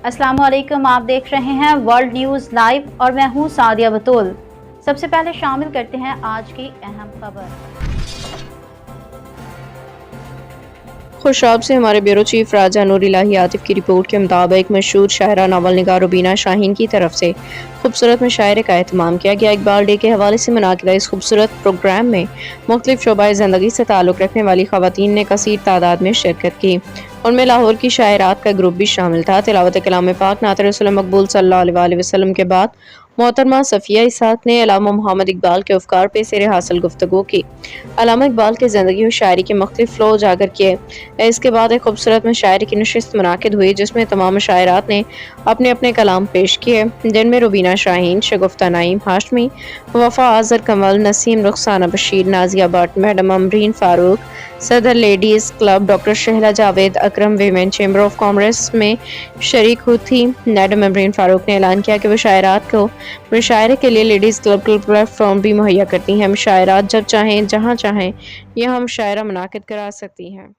अस्सलाम वालेकुम, आप देख रहे हैं वर्ल्ड न्यूज़ लाइव और मैं हूं सादिया बतूल। सबसे पहले शामिल करते हैं आज की अहम खबर। खुशाब से हमारे ब्यूरो चीफ राजा नूर इलाही आतिफ की रिपोर्ट के मुताबिक मशहूर शायरा नावल निगार रुबीना शाहीन की तरफ से खूबसूरत मुशायरे का एहतमाम किया गया। इकबाल डे के हवाले से मुनाकिदा इस खूबसूरत प्रोग्राम में मुख्तलिफ शोबाए ज़िंदगी से ताल्लुक़ रखने वाली ख़वातीन ने कसीर तादाद में शिरकत की। उनमें लाहौर की शायरात का ग्रुप भी शामिल था। तिलावत कलाम पाक नात रसूल मकबूल सल्लल्लाहु अलैहि वसल्लम के बाद मोहतरमा सफ़िया इसहाक ने अल्लामा मोहम्मद इकबाल के अफ़कार पे सिरे हासिल गुफ्तगू की। अल्लामा इकबाल के ज़िंदगी और शायरी के मुख्तलिफ फ़्लो उजागर किए। इसके बाद एक खूबसूरत मुशायरे की नशिस्त मुनाकिद हुई जिसमें तमाम शायरात ने अपने अपने कलाम पेश किए, जिनमें रुबीना शाहीन, शगुफ्ता नईम हाशमी, वफ़ा आज़र कमल, नसीम रुखसाना बशीर, नाजिया भट्ट, मैडम अमरीन फारूक, सदर ladies club doctor Shahla Javed, Akram women chamber of commerce में शरीक हुई थी। मैडम अमरीन फारूक ने ऐलान किया कि वो शायरात को मुशायरे के लिए लेडीज़ क्लब प्लेटफॉर्म भी मुहैया करती हैं। मुशायरात जब चाहें जहाँ चाहें यहाँ मुशायरा मुनाकिद करा सकती हैं।